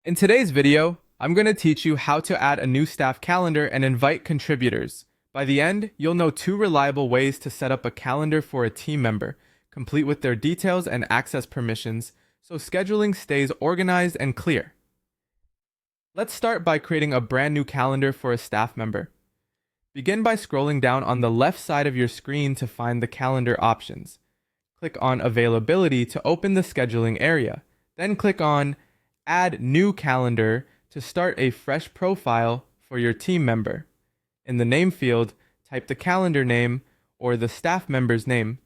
In today's video, I'm going to teach you how to add a new staff calendar and invite contributors. By the end, you'll know two reliable ways to set up a calendar for a team member, complete with their details and access permissions, so scheduling stays organized and clear. Let's start by creating a brand new calendar for a staff member. Begin by scrolling down on the left side of your screen to find the calendar options. Click on Availability to open the scheduling area. Then click on Add New Calendar to start a fresh profile for your team member. In the name field, type the calendar name or the staff member's name.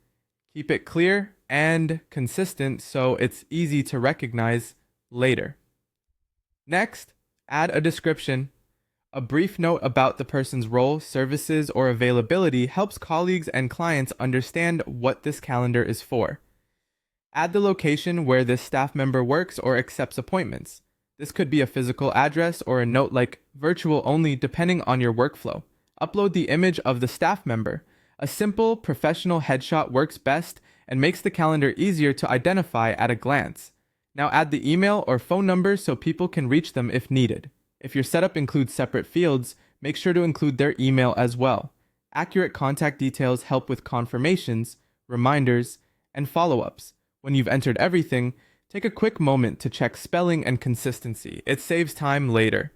Keep it clear and consistent so it's easy to recognize later. Next, add a description. A brief note about the person's role, services, or availability helps colleagues and clients understand what this calendar is for. Add the location where this staff member works or accepts appointments. This could be a physical address or a note like virtual only depending on your workflow. Upload the image of the staff member. A simple, professional headshot works best and makes the calendar easier to identify at a glance. Now add the email or phone number so people can reach them if needed. If your setup includes separate fields, make sure to include their email as well. Accurate contact details help with confirmations, reminders, and follow-ups. When you've entered everything, take a quick moment to check spelling and consistency. It saves time later.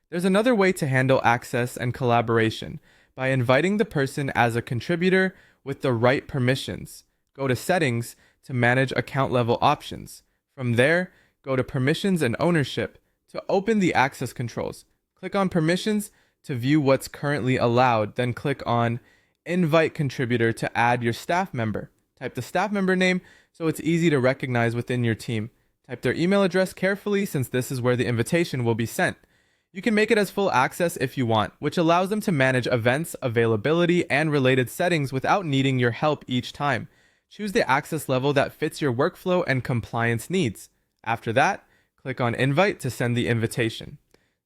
There's another way to handle access and collaboration by inviting the person as a contributor with the right permissions. Go to Settings to manage account level options. From there, go to Permissions and Ownership to open the access controls. Click on Permissions to view what's currently allowed, then click on Invite Contributor to add your staff member. Type the staff member name so it's easy to recognize within your team. Type their email address carefully since this is where the invitation will be sent. You can make it as full access if you want, which allows them to manage events, availability, and related settings without needing your help each time. Choose the access level that fits your workflow and compliance needs. After that, click on Invite to send the invitation.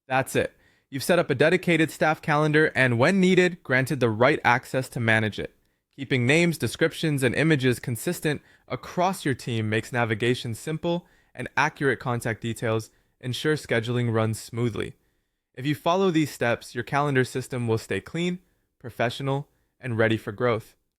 That's it. You've set up a dedicated staff calendar and, when needed, granted the right access to manage it. Keeping names, descriptions, and images consistent across your team makes navigation simple, and accurate contact details ensure scheduling runs smoothly. If you follow these steps, your calendar system will stay clean, professional, and ready for growth.